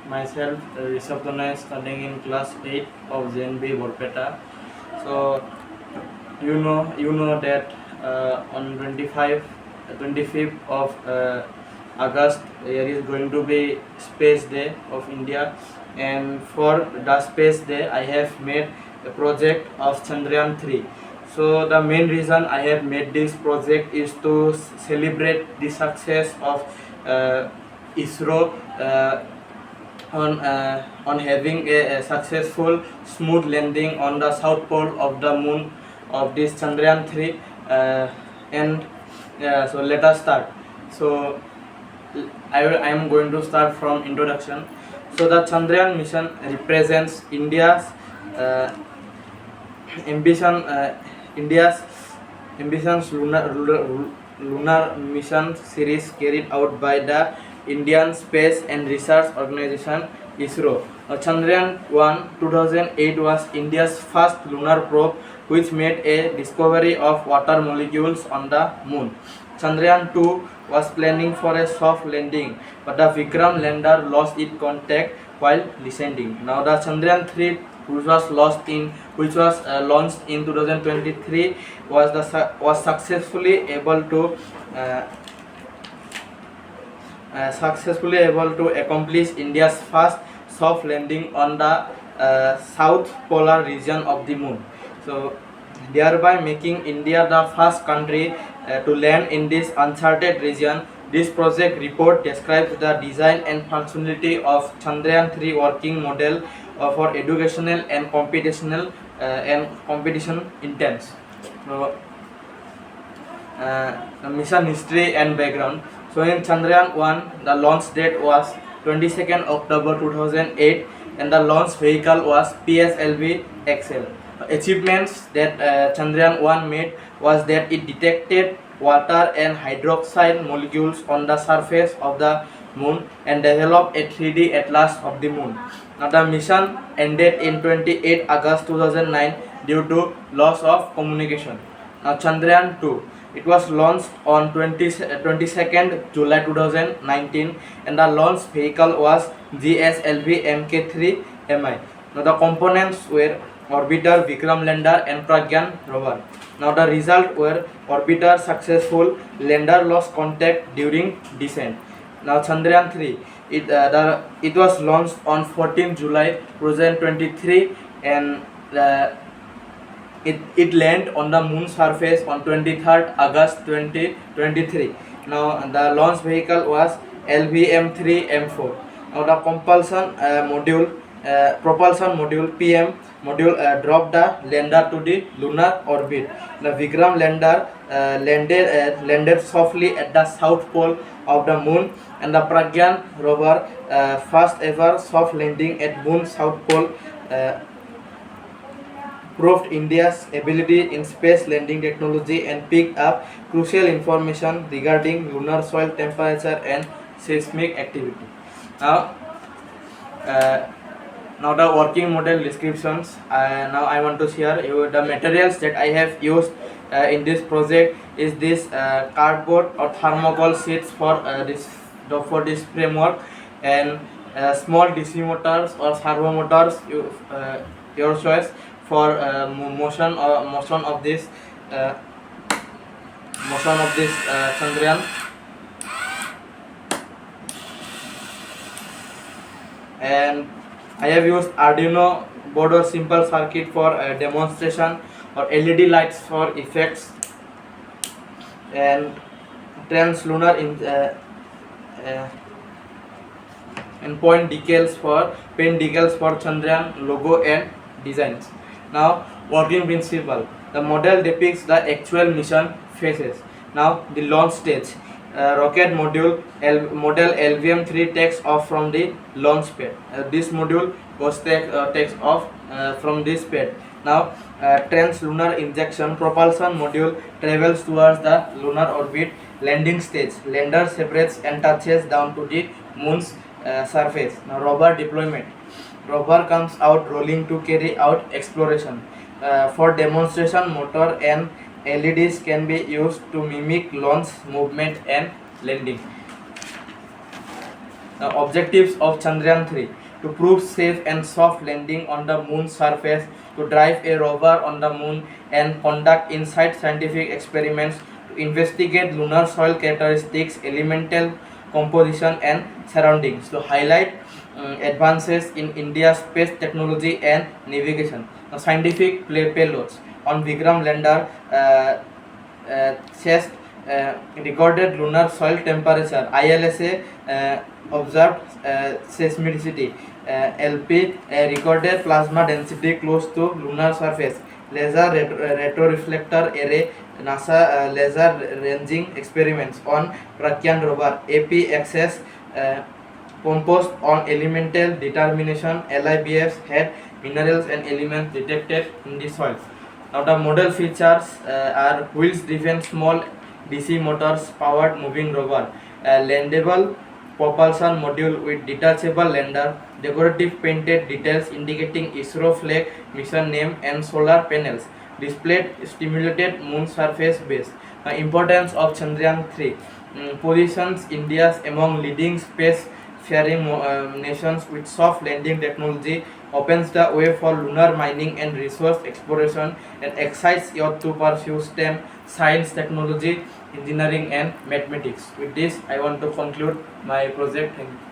myself Rishabh Tanay, studying in class 8 of JNB Borpeta. So you know that on 25th of August there is going to be Space Day of India, and for the Space Day I have made a project of Chandrayaan 3. So the main reason I have made this project is to celebrate the success of ISRO on having a successful smooth landing on the south pole of the moon of this Chandrayaan 3, and so let us start. So I am going to start from introduction. So the Chandrayaan mission represents uh, ambition India's ambitions lunar mission series carried out by the Indian Space and Research Organization ISRO. Chandrayaan 1 2008 was India's first lunar probe which made a discovery of water molecules on the moon. Chandrayaan 2 was planning for a soft landing, but the Vikram lander lost its contact while descending. Now the Chandrayaan 3, which was launched in 2023, was uh, successfully able to accomplish India's first soft landing on the south polar region of the moon. So, thereby making India the first country to land in this uncharted region. This project report describes the design and functionality of Chandrayaan 3 working model for educational and competition intents. So, mission history and background. So in Chandrayaan 1, the launch date was 22nd October 2008 and the launch vehicle was PSLV XL. Achievements that Chandrayaan 1 made was that it detected water and hydroxide molecules on the surface of the moon and developed a 3D atlas of the moon. Now the mission ended in 28 August 2009 due to loss of communication. Now Chandrayaan 2, it was launched on 22nd July 2019 and the launch vehicle was GSLV Mk3 Mi. Now the components were orbiter, Vikram lander and Pragyan rover. Now the result were orbiter successful, lander lost contact during descent. Now Chandrayaan 3, it was launched on 14 July 2023 and it landed on the moon surface on 23rd August 2023. Now the launch vehicle was LVM3M4. Now the propulsion module PM module dropped the lander to the lunar orbit. The Vikram lander landed softly at the south pole of the moon, and the Pragyan rover first ever soft landing at moon south pole proved India's ability in space landing technology and picked up crucial information regarding lunar soil temperature and seismic activity. Now, uh, now the working model descriptions. Now I want to share you the materials that I have used in this project is this cardboard or thermocol sheets for this framework, and small DC motors or servo motors, your choice, for motion of this uh, Chandrayaan. And I have used Arduino board or simple circuit for demonstration, or LED lights for effects, and translunar uh, and paint decals for Chandrayaan logo and designs. Now, working principle. The model depicts the actual mission phases. Now, the launch stage. Rocket module model LVM3 takes off from the launch pad. This module takes off from this pad. Now, translunar injection propulsion module travels towards the lunar orbit. Landing stage. Lander separates and touches down to the moon's surface. Now, rover deployment. Rover comes out rolling to carry out exploration. For demonstration, motor and LEDs can be used to mimic launch movement and landing. Objectives of Chandrayaan 3: to prove safe and soft landing on the moon's surface, to drive a rover on the moon and conduct in-situ scientific experiments to investigate lunar soil characteristics, elemental composition and surroundings, to highlight advances in India's space technology and navigation. Scientific payloads on Vikram lander chest recorded lunar soil temperature, ILSA observed seismicity, LP recorded plasma density close to lunar surface, laser retroreflector array, NASA laser ranging experiments on Pragyan rover, AP access composed on elemental determination, LIBFs had minerals and elements detected in the soil. Now the model features are wheels driven small DC motors powered moving rover, landable propulsion module with detachable lander, decorative painted details indicating ISRO flag, mission name and solar panels, displayed stimulated moon surface base. Importance of Chandrayaan 3: positions India among leading space faring nations with soft landing technology, opens the way for lunar mining and resource exploration, and excites youth to pursue STEM, science, technology, engineering, and mathematics. With this, I want to conclude my project. Thank you.